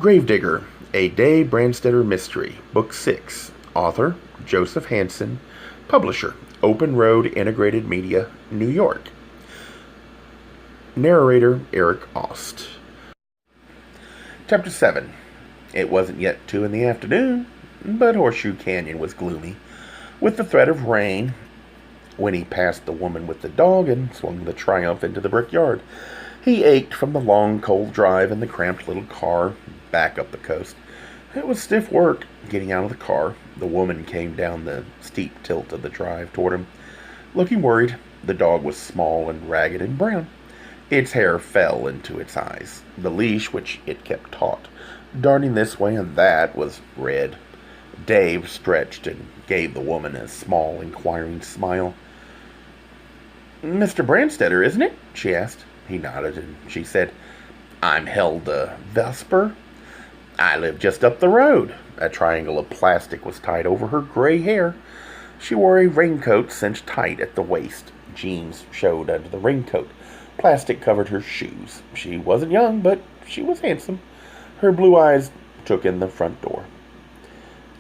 Gravedigger, a Dave Brandstetter mystery, Book 6. Author, Joseph Hansen. Publisher, Open Road Integrated Media, New York. Narrator, Eric Aust. Chapter 7. It wasn't yet 2 in the afternoon, but Horseshoe Canyon was gloomy, with the threat of rain, when he passed the woman with the dog and swung the Triumph into the brickyard. He ached from the long, cold drive in the cramped little car back up the coast. It was stiff work getting out of the car. The woman came down the steep tilt of the drive toward him, looking worried. The dog was small and ragged and brown. Its hair fell into its eyes. The leash, which it kept taut, darting this way and that, was red. Dave stretched and gave the woman a small, inquiring smile. "Mr. Brandstetter, isn't it?" she asked. He nodded, and she said, "I'm Hilda Vesper. I live just up the road." A triangle of plastic was tied over her gray hair. She wore a raincoat cinched tight at the waist. Jeans showed under the raincoat. Plastic covered her shoes. She wasn't young, but she was handsome. Her blue eyes took in the front door.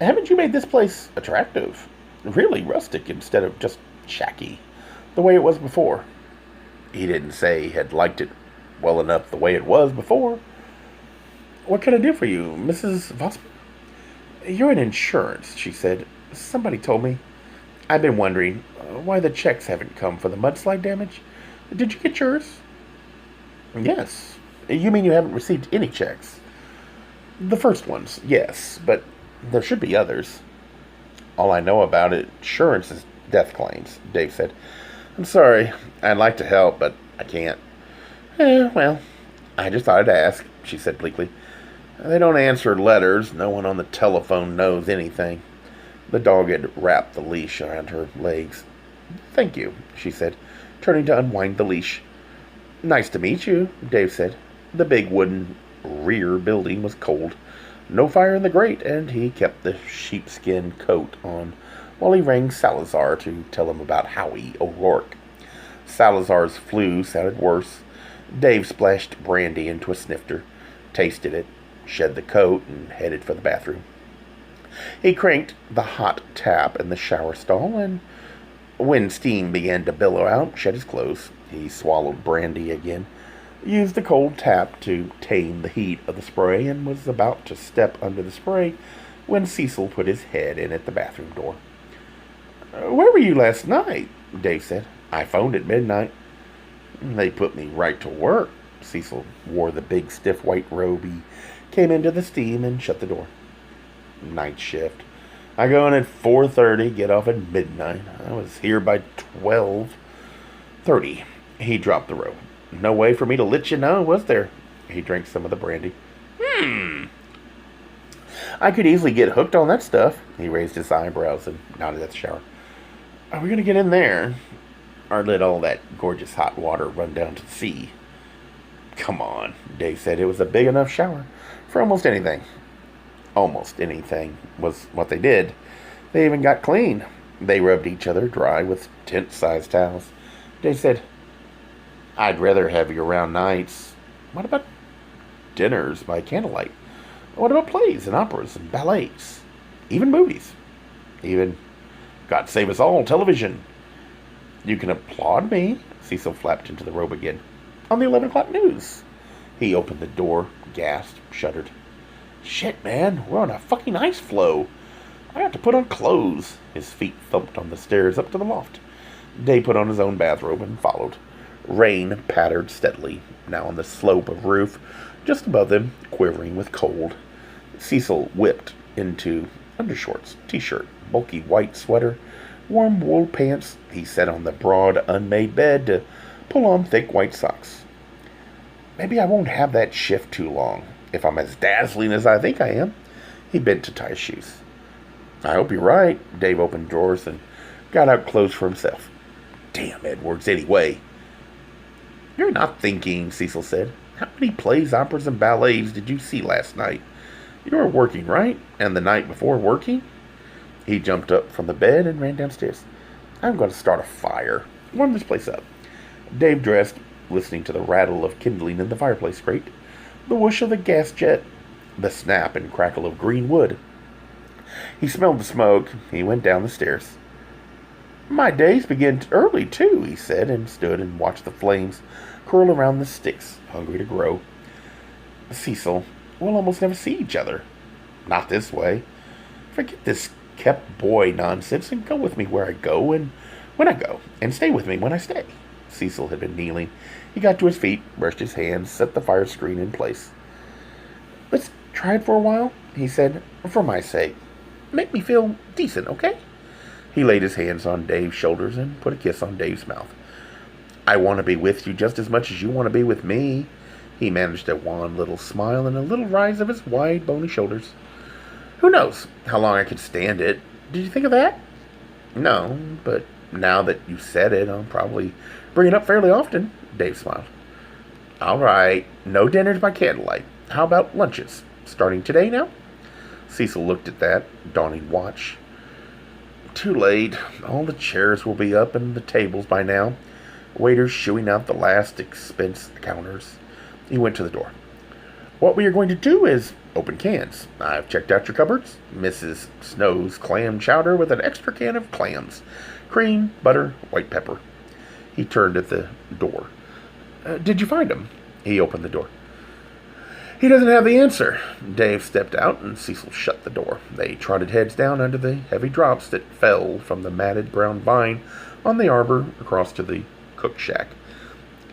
"Haven't you made this place attractive? Really rustic instead of just shacky, the way it was before?" He didn't say he had liked it well enough the way it was before. "What can I do for you, Mrs. Vosper?" "You're in insurance," she said. "Somebody told me. I've been wondering why the checks haven't come for the mudslide damage. Did you get yours?" "Yes." "You mean you haven't received any checks?" "The first ones, yes, but there should be others." "All I know about insurance is death claims," Dave said. "I'm sorry. I'd like to help, but I can't." Well, I just thought I'd ask," she said bleakly. "They don't answer letters. No one on the telephone knows anything." The dog had wrapped the leash around her legs. "Thank you," she said, turning to unwind the leash. "Nice to meet you," Dave said. The big wooden rear building was cold. No fire in the grate, and he kept the sheepskin coat on while he rang Salazar to tell him about Howie O'Rourke. Salazar's flu sounded worse. Dave splashed brandy into a snifter, tasted it, shed the coat, and headed for the bathroom. He cranked the hot tap in the shower stall, and when steam began to billow out, shed his clothes. He swallowed brandy again, used the cold tap to tame the heat of the spray, and was about to step under the spray when Cecil put his head in at the bathroom door. "Where were you last night?" Dave said. "I phoned at midnight." "They put me right to work." Cecil wore the big stiff white robe. He came into the steam and shut the door. "Night shift. I go in at 4:30, get off at midnight. I was here by 12:30. He dropped the robe. "No way for me to let you know, was there?" He drank some of the brandy. "I could easily get hooked on that stuff." He raised his eyebrows and nodded at the shower. "Are we going to get in there? Or let all that gorgeous hot water run down to the sea?" "Come on," Dave said. It was a big enough shower for almost anything. Almost anything was what they did. They even got clean. They rubbed each other dry with tent-sized towels. Dave said, "I'd rather have you around nights. What about dinners by candlelight? What about plays and operas and ballets? Even movies? Even, God save us all, television?" "You can applaud me." Cecil flapped into the robe again. "On the 11 o'clock news." He opened the door, gasped, shuddered. "Shit, man, we're on a fucking ice floe. I got to put on clothes." His feet thumped on the stairs up to the loft. Dave put on his own bathrobe and followed. Rain pattered steadily, now on the slope of roof just above them, quivering with cold. Cecil whipped into undershorts, t-shirt, bulky white sweater, warm wool pants. He sat on the broad, unmade bed to pull on thick white socks. "Maybe I won't have that shift too long, if I'm as dazzling as I think I am." He bent to tie his shoes. "I hope you're right." Dave opened drawers and got out clothes for himself. "Damn Edwards, anyway." "You're not thinking," Cecil said. "How many plays, operas, and ballets did you see last night? You were working, right? And the night before working?" He jumped up from the bed and ran downstairs. "I'm going to start a fire. Warm this place up." Dave dressed, listening to the rattle of kindling in the fireplace grate, the whoosh of the gas jet, the snap and crackle of green wood. He smelled the smoke. He went down the stairs. My days begin early, too, he said, and stood and watched the flames curl around the sticks, hungry to grow. Cecil, we'll almost never see each other. Not this way. Forget this kept boy nonsense and go with me where I go and when I go, and stay with me when I stay. Cecil had been kneeling. He got to his feet, brushed his hands, set the fire screen in place. Let's try it for a while, he said, for my sake. Make me feel decent, okay? He laid his hands on Dave's shoulders and put a kiss on Dave's mouth. I want to be with you just as much as you want to be with me. He managed a wan little smile and a little rise of his wide, bony shoulders. Who knows how long I could stand it? Did you think of that? No, but now that you've said it, I'll probably bring it up fairly often. Dave smiled. All right, no dinners by candlelight. How about lunches? Starting today now? Cecil looked at that dawning watch. Too late. All the chairs will be up and the tables by now. Waiters shooing out the last expense counters. He went to the door. What we are going to do is open cans. I've checked out your cupboards. Mrs. Snow's clam chowder with an extra can of clams. Cream, butter, white pepper. He turned at the door. Did you find him? He opened the door. He doesn't have the answer. Dave stepped out and Cecil shut the door. They trotted heads down under the heavy drops that fell from the matted brown vine on the arbor across to the cook shack.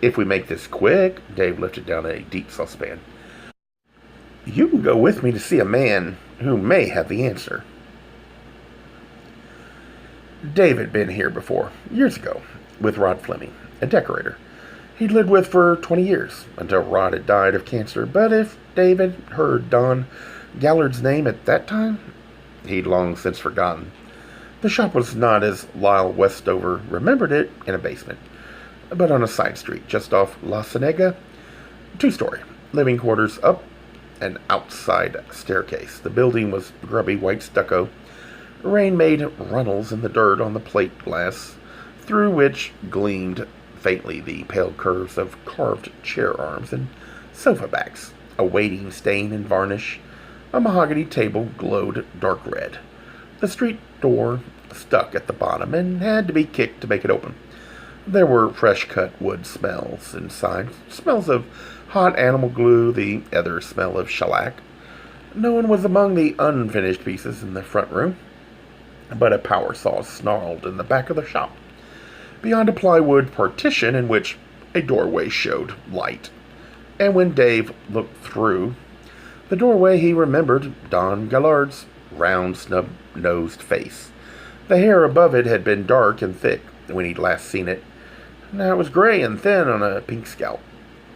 If we make this quick, Dave lifted down a deep saucepan. You can go with me to see a man who may have the answer. Dave had been here before, years ago, with Rod Fleming, a decorator. He'd lived with for 20 years, until Rod had died of cancer. But if Dave had heard Don Gallard's name at that time, he'd long since forgotten. The shop was not as Lyle Westover remembered it, in a basement, but on a side street just off La Cienega. 2-story, living quarters up an outside staircase. The building was grubby white stucco. Rain made runnels in the dirt on the plate glass, through which gleamed faintly the pale curves of carved chair arms and sofa backs. A waiting stain and varnish. A mahogany table glowed dark red. The street door stuck at the bottom and had to be kicked to make it open. There were fresh-cut wood smells inside, smells of hot animal glue, the other smell of shellac. No one was among the unfinished pieces in the front room, but a power saw snarled in the back of the shop, beyond a plywood partition in which a doorway showed light. And when Dave looked through the doorway, he remembered Don Gallard's round, snub-nosed face. The hair above it had been dark and thick when he'd last seen it. Now it was gray and thin on a pink scalp.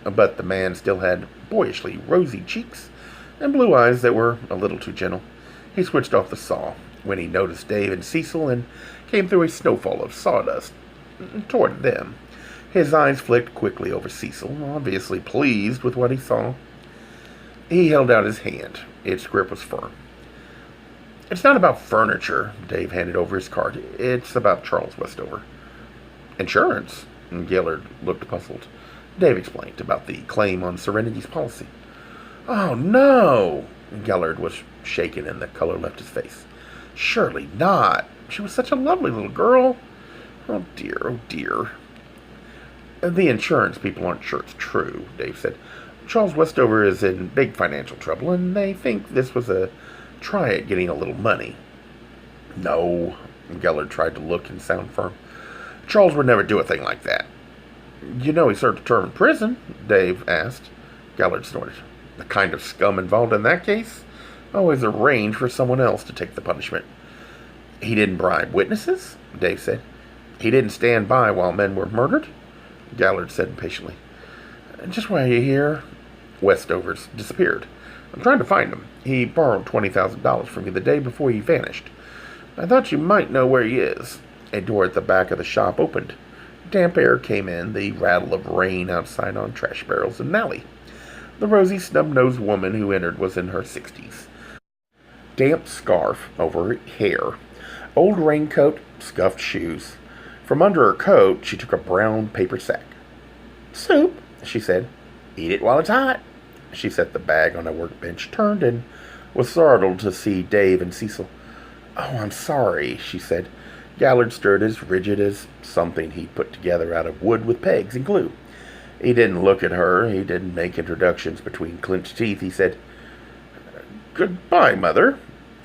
But the man still had boyishly rosy cheeks and blue eyes that were a little too gentle. He switched off the saw when he noticed Dave and Cecil and came through a snowfall of sawdust toward them. His eyes flicked quickly over Cecil, obviously pleased with what he saw. He held out his hand. Its grip was firm. It's not about furniture, Dave handed over his card. It's about Charles Westover. Insurance? Gillard looked puzzled. Dave explained about the claim on Serenity's policy. Oh, no! Gillard was shaken and the color left his face. Surely not. She was such a lovely little girl. Oh, dear, oh, dear. The insurance people aren't sure it's true, Dave said. Charles Westover is in big financial trouble, and they think this was a try at getting a little money. No, Gellert tried to look and sound firm. Charles would never do a thing like that. You know he served a term in prison, Dave asked. Gellert snorted. The kind of scum involved in that case? Always arrange for someone else to take the punishment. He didn't bribe witnesses, Dave said. He didn't stand by while men were murdered? Gallard said impatiently. Just why are you here? Westover's disappeared. I'm trying to find him. He borrowed $20,000 from me the day before he vanished. I thought you might know where he is. A door at the back of the shop opened. Damp air came in, the rattle of rain outside on trash barrels in an alley. The rosy, snub-nosed woman who entered was in her 60s. Damp scarf over her hair. Old raincoat, scuffed shoes. From under her coat, she took a brown paper sack. Soup, she said. Eat it while it's hot. She set the bag on a workbench, turned, and was startled to see Dave and Cecil. "Oh, I'm sorry," she said. Gallard stood as rigid as something he'd put together out of wood with pegs and glue. He didn't look at her. He didn't make introductions between clenched teeth. He said, "Goodbye, Mother,"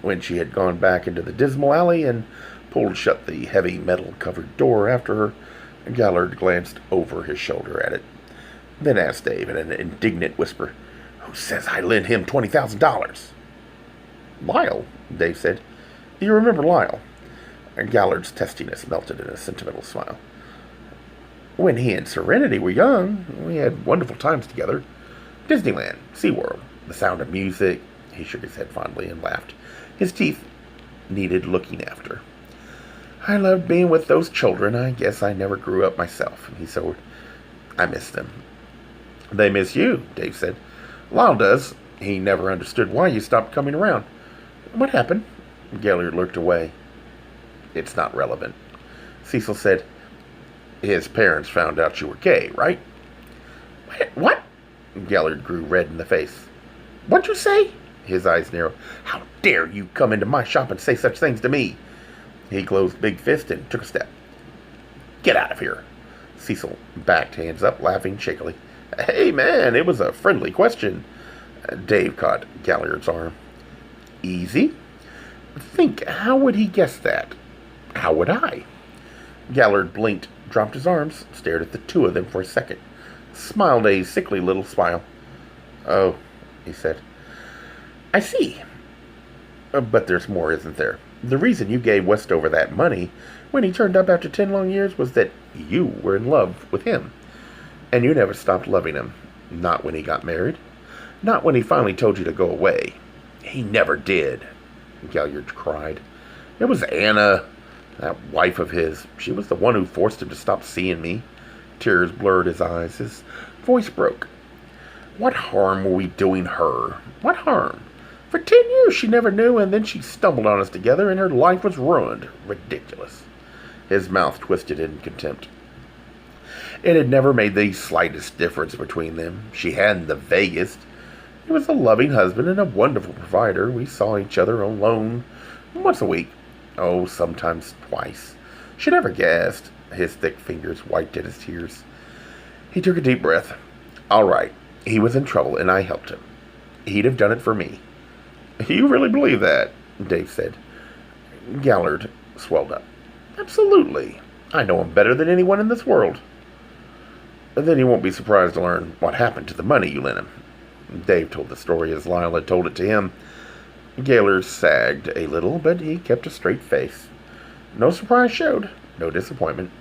when she had gone back into the dismal alley and pulled shut the heavy metal-covered door after her. Gallard glanced over his shoulder at it, then asked Dave in an indignant whisper, "Who says I lent him $20,000? "Lyle," Dave said. "You remember Lyle?" Gallard's testiness melted in a sentimental smile. "When he and Serenity were young, we had wonderful times together. Disneyland, SeaWorld, the sound of music." He shook his head fondly and laughed. His teeth needed looking after. "I loved being with those children. I guess I never grew up myself," he soared. "I miss them." "They miss you," Dave said. "Lyle does. He never understood why you stopped coming around." "What happened?" Gallard looked away. "It's not relevant." Cecil said, "His parents found out you were gay, right?" "What?" Gallard grew red in the face. "What'd you say?" His eyes narrowed. "How dare you come into my shop and say such things to me?" He closed big fist and took a step. "Get out of here." Cecil backed, hands up, laughing shakily. "Hey, man, it was a friendly question." Dave caught Gallard's arm. "Easy? Think, how would he guess that? How would I?" Gallard blinked, dropped his arms, stared at the two of them for a second, smiled a sickly little smile. "Oh," he said. "I see. But there's more, isn't there? The reason you gave Westover that money when he turned up after 10 long years was that you were in love with him. And you never stopped loving him. Not when he got married. Not when he finally told you to go away." "He never did," Gallard cried. "It was Anna, that wife of his. She was the one who forced him to stop seeing me." Tears blurred his eyes. His voice broke. "What harm were we doing her? What harm? For 10 years she never knew, and then she stumbled on us together, and her life was ruined. Ridiculous." His mouth twisted in contempt. It had never made the slightest difference between them. She hadn't the vaguest. He was a loving husband and a wonderful provider. We saw each other alone once a week. Oh, sometimes twice. She never guessed. His thick fingers wiped at his tears. He took a deep breath. "All right. He was in trouble, and I helped him. He'd have done it for me." "You really believe that?" Dave said. Gallard swelled up. "Absolutely. I know him better than anyone in this world." "Then you won't be surprised to learn what happened to the money you lent him." Dave told the story as Lyle had told it to him. Gallard sagged a little, but he kept a straight face. No surprise showed, no disappointment.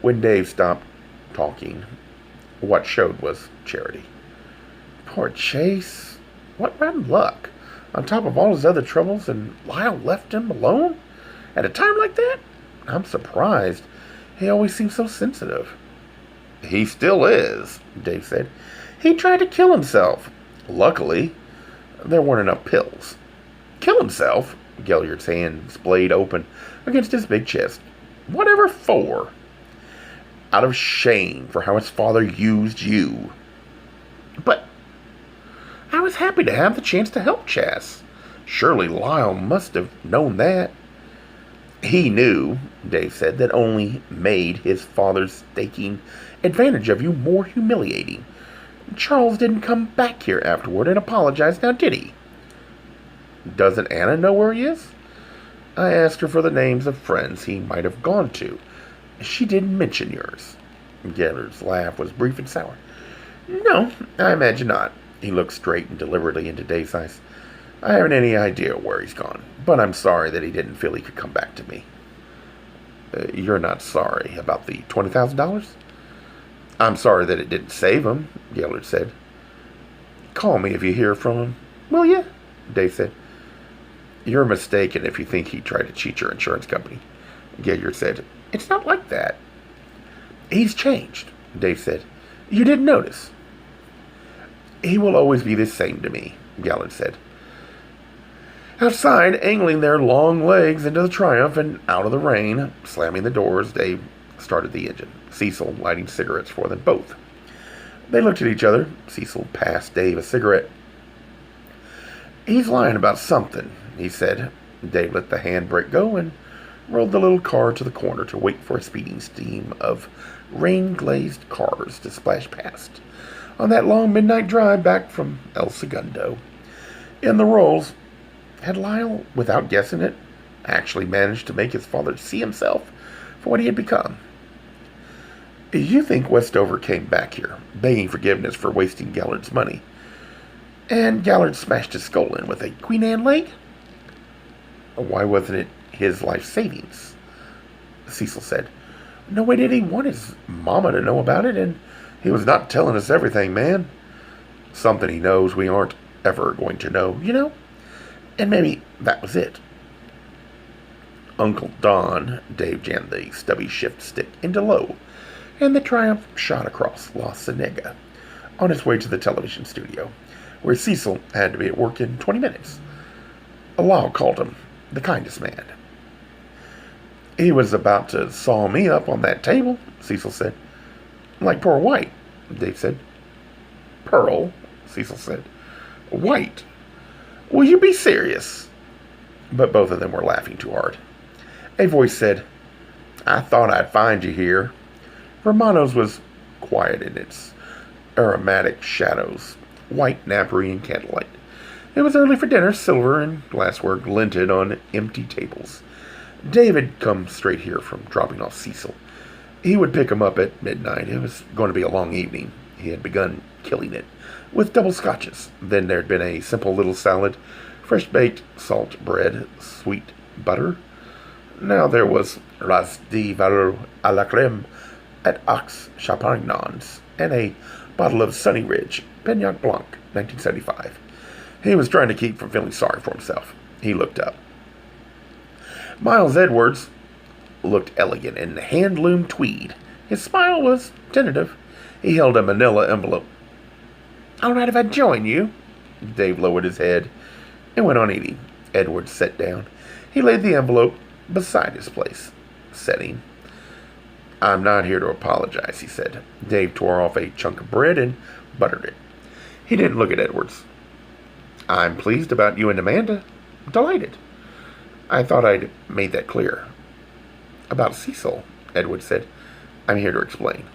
When Dave stopped talking, what showed was charity. Poor Chase. What rotten luck. On top of all his other troubles, and Lyle left him alone? At a time like that? I'm surprised. He always seemed so sensitive. "He still is," Dave said. "He tried to kill himself. Luckily, there weren't enough pills." "Kill himself?" Gallard's hands blade open against his big chest. "Whatever for?" "Out of shame for how his father used you." "But I was happy to have the chance to help Chas. Surely Lyle must have known that." "He knew," Dave said, "that only made his father's taking advantage of you more humiliating. Charles didn't come back here afterward and apologize, now did he?" "Doesn't Anna know where he is?" "I asked her for the names of friends he might have gone to. She didn't mention yours." Gallard's laugh was brief and sour. "No, I imagine not." He looked straight and deliberately into Dave's eyes. "I haven't any idea where he's gone, but I'm sorry that he didn't feel he could come back to me." You're not sorry about the $20,000? "I'm sorry that it didn't save him," Gellert said. "Call me if you hear from him, will you?" Dave said. "You're mistaken if you think he tried to cheat your insurance company," Gellert said. "It's not like that." "He's changed," Dave said. "You didn't notice." "He will always be the same to me," Gellert said. Outside, angling their long legs into the Triumph and out of the rain, slamming the doors, Dave started the engine, Cecil lighting cigarettes for them both. They looked at each other. Cecil passed Dave a cigarette. "He's lying about something," he said. Dave let the handbrake go and rolled the little car to the corner to wait for a speeding stream of rain-glazed cars to splash past on that long midnight drive back from El Segundo. In the rolls, had Lyle, without guessing it, actually managed to make his father see himself for what he had become? "You think Westover came back here, begging forgiveness for wasting Gallard's money, and Gallard smashed his skull in with a Queen Anne leg? Why wasn't it his life savings?" Cecil said. "No way did he want his mama to know about it, and he was not telling us everything, man. Something he knows we aren't ever going to know, you know? And maybe that was it." Uncle Don, Dave jammed the stubby shift stick into low, and the Triumph shot across La Cienega on its way to the television studio, where Cecil had to be at work in 20 minutes. Lyle called him the kindest man. "He was about to saw me up on that table," Cecil said. "Like poor White," Dave said. "Pearl," Cecil said. "White? Will you be serious?" But both of them were laughing too hard. A voice said, "I thought I'd find you here." Romano's was quiet in its aromatic shadows, white napery and candlelight. It was early for dinner. Silver and glassware glinted on empty tables. Dave had come straight here from dropping off Cecil. He would pick him up at midnight. It was going to be a long evening. He had begun killing it with double scotches. Then there'd been a simple little salad, fresh-baked salt bread, sweet butter. Now there was ras de valeur à la crème at Ox Champagnons, and a bottle of Sunny Ridge, Pignac Blanc, 1975. He was trying to keep from feeling sorry for himself. He looked up. Miles Edwards looked elegant in hand-loomed tweed. His smile was tentative. He held a manila envelope. "All right if I join you?" Dave lowered his head and went on eating. Edwards sat down. He laid the envelope beside his place, setting. "I'm not here to apologize," he said. Dave tore off a chunk of bread and buttered it. He didn't look at Edwards. "I'm pleased about you and Amanda. Delighted. I thought I'd made that clear." "About Cecil," Edwards said. "I'm here to explain."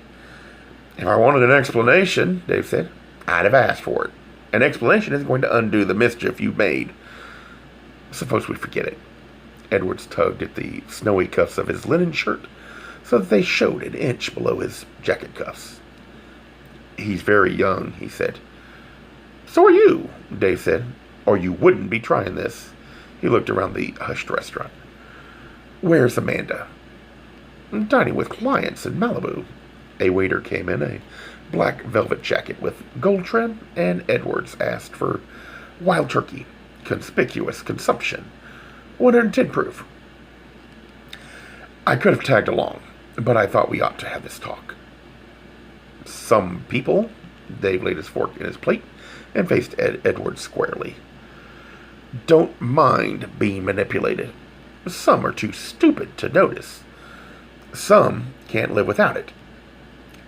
"If I wanted an explanation," Dave said, "I'd have asked for it. An explanation isn't going to undo the mischief you've made. Suppose we forget it." Edwards tugged at the snowy cuffs of his linen shirt so that they showed an inch below his jacket cuffs. "He's very young," he said. "So are you," Dave said, "or you wouldn't be trying this." He looked around the hushed restaurant. "Where's Amanda?" "Dining with clients in Malibu." A waiter came in, a black velvet jacket with gold trim, and Edwards asked for wild turkey, conspicuous consumption, 110 proof. "I could have tagged along, but I thought we ought to have this talk." "Some people," Dave laid his fork in his plate and faced Edwards squarely, "don't mind being manipulated. Some are too stupid to notice. Some can't live without it.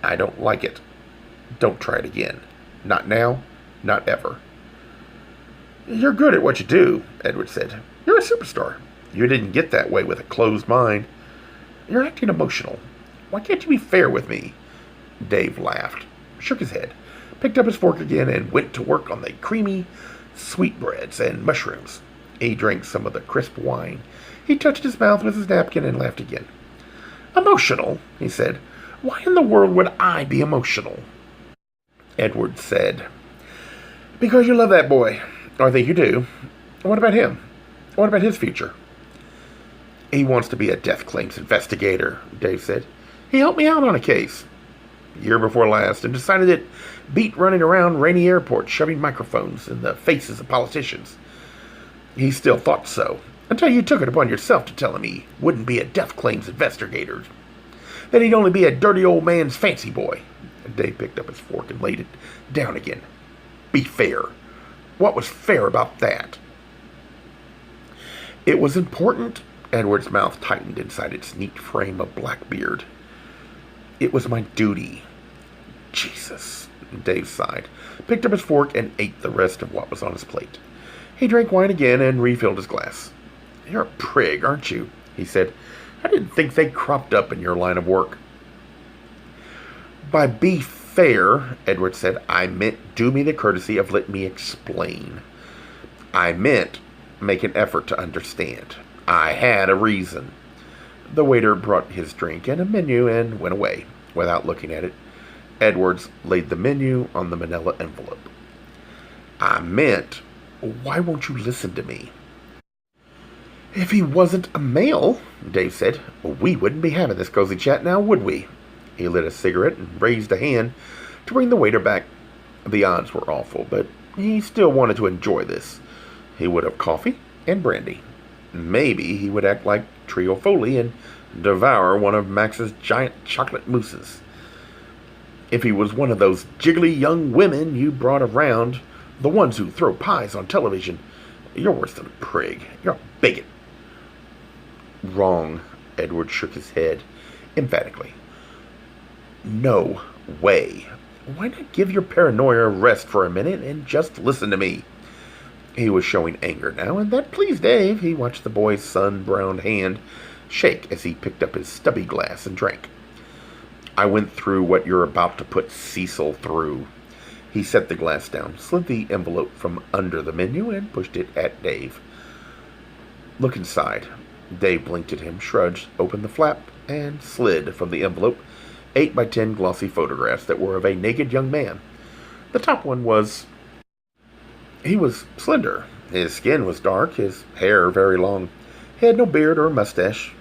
I don't like it. Don't try it again. Not now, not ever." "You're good at what you do," Edwards said. "You're a superstar. You didn't get that way with a closed mind. You're acting emotional. Why can't you be fair with me?" Dave laughed, shook his head, picked up his fork again, and went to work on the creamy sweetbreads and mushrooms. He drank some of the crisp wine. He touched his mouth with his napkin and laughed again. "Emotional," he said. "Why in the world would I be emotional?" Edwards said, "Because you love that boy. Or I think you do. What about him? What about his future?" "He wants to be a death claims investigator," Dave said. "He helped me out on a case year before last and decided it beat running around Rainy Airport shoving microphones in the faces of politicians. He still thought so, until you took it upon yourself to tell him he wouldn't be a death claims investigator, that he'd only be a dirty old man's fancy boy." Dave picked up his fork and laid it down again. "Be fair. What was fair about that?" "It was important." Edward's mouth tightened inside its neat frame of black beard. "It was my duty." "Jesus," Dave sighed, picked up his fork, and ate the rest of what was on his plate. He drank wine again and refilled his glass. "You're a prig, aren't you?" he said. "I didn't think they cropped up in your line of work." "By be fair," Edward said, "I meant do me the courtesy of let me explain. I meant make an effort to understand. I had a reason." The waiter brought his drink and a menu and went away. Without looking at it, Edwards laid the menu on the manila envelope. "I meant, why won't you listen to me?" "If he wasn't a male," Dave said, "we wouldn't be having this cozy chat now, would we?" He lit a cigarette and raised a hand to bring the waiter back. The odds were awful, but he still wanted to enjoy this. He would have coffee and brandy. Maybe he would act like Trio Foley and devour one of Max's giant chocolate mousses. If he was one of those jiggly young women you brought around, the ones who throw pies on television, you're worse than a prig. You're a bigot. "Wrong." Edward shook his head emphatically. "No way. Why not give your paranoia a rest for a minute and just listen to me?" He was showing anger now, and that pleased Dave. He watched the boy's sun-browned hand shake as he picked up his stubby glass and drank. "I went through what you're about to put Cecil through." He set the glass down, slid the envelope from under the menu, and pushed it at Dave. "Look inside." Dave blinked at him, shrugged, opened the flap, and slid from the envelope 8 by 10 glossy photographs that were of a naked young man. The top one was... He was slender. His skin was dark, his hair very long. He had no beard or mustache.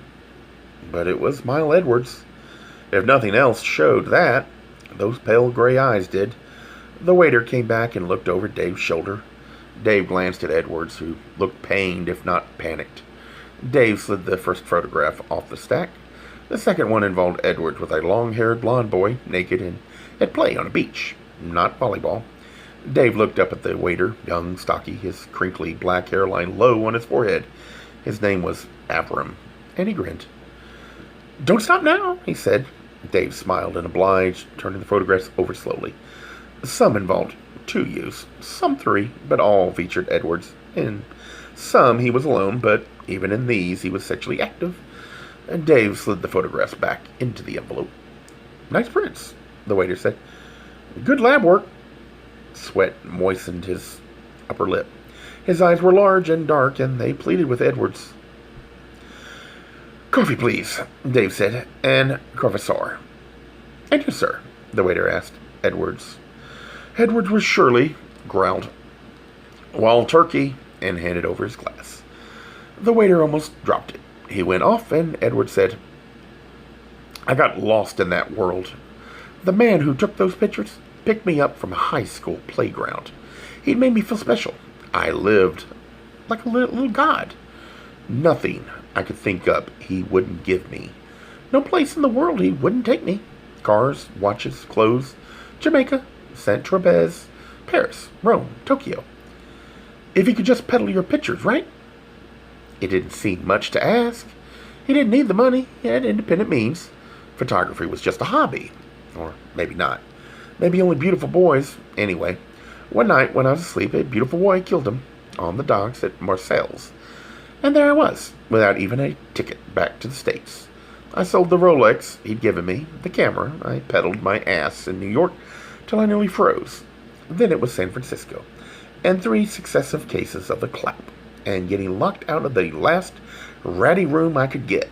But it was Mile Edwards. If nothing else showed that, those pale gray eyes did. The waiter came back and looked over Dave's shoulder. Dave glanced at Edwards, who looked pained, if not panicked. Dave slid the first photograph off the stack. The second one involved Edwards with a long-haired blond boy, naked and at play on a beach, not volleyball. Dave looked up at the waiter, young, stocky, his crinkly black hairline low on his forehead. His name was Avram, and he grinned. "Don't stop now," he said. Dave smiled and obliged, turning the photographs over slowly. Some involved 2 youths, some 3, but all featured Edwards. In some he was alone, but even in these he was sexually active. And Dave slid the photographs back into the envelope. "Nice prints," the waiter said. "Good lab work." Sweat moistened his upper lip. His eyes were large and dark, and they pleaded with Edwards. "Coffee, please," Dave said, "and Corvassor." "And you, sir?" the waiter asked Edwards. Edwards was surely, growled, "Wild turkey," and handed over his glass. The waiter almost dropped it. He went off, and Edwards said, "I got lost in that world. The man who took those pictures picked me up from a high school playground. He'd made me feel special. I lived like a little god. Nothing I could think up he wouldn't give me. No place in the world he wouldn't take me. Cars, watches, clothes, Jamaica, Saint-Tropez, Paris, Rome, Tokyo. If he could just peddle your pictures, right? It didn't seem much to ask. He didn't need the money. He had independent means. Photography was just a hobby. Or maybe not. Maybe only beautiful boys. Anyway, one night when I was asleep, a beautiful boy killed him on the docks at Marseilles. And there I was, without even a ticket back to the States. I sold the Rolex he'd given me, the camera. I pedaled my ass in New York till I nearly froze. Then it was San Francisco, and 3 successive cases of the clap, and getting locked out of the last ratty room I could get.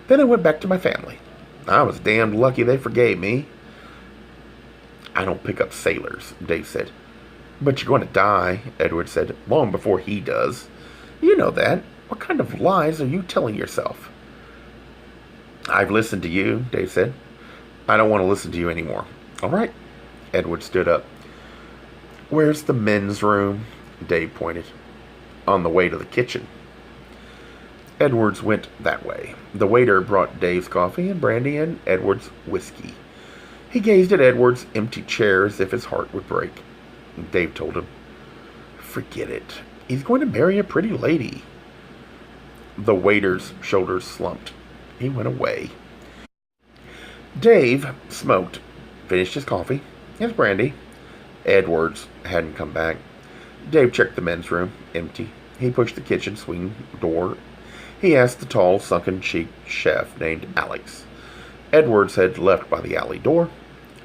Then I went back to my family. I was damned lucky they forgave me. "I don't pick up sailors," Dave said. "But you're going to die," Edward said, "long before he does. You know that. What kind of lies are you telling yourself?" "I've listened to you," Dave said. "I don't want to listen to you anymore." "All right." Edward stood up. "Where's the men's room?" Dave pointed. "On the way to the kitchen." Edwards went that way. The waiter brought Dave's coffee and brandy and Edwards' whiskey. He gazed at Edwards' empty chair as if his heart would break. Dave told him, "Forget it. He's going to marry a pretty lady." The waiter's shoulders slumped. He went away. Dave smoked, finished his coffee, Yes, Brandy. Edwards hadn't come back. Dave checked the men's room. Empty. He pushed the kitchen swing door. He asked the tall, sunken-cheeked chef named Alex. Edwards had left by the alley door.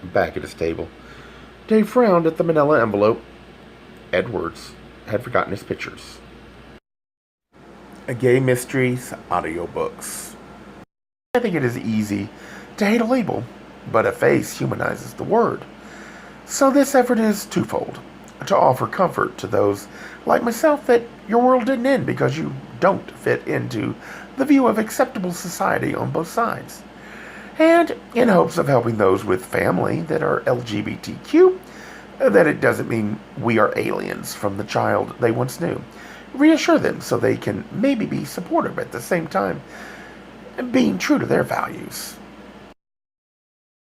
Back at his table, Dave frowned at the manila envelope. Edwards had forgotten his pictures. A Gay Mysteries audiobooks. I think it is easy to hate a label, but a face humanizes the word. So this effort is twofold. To offer comfort to those like myself that your world didn't end because you don't fit into the view of acceptable society on both sides. And in hopes of helping those with family that are LGBTQ, that it doesn't mean we are aliens from the child they once knew. Reassure them so they can maybe be supportive at the same time, being true to their values.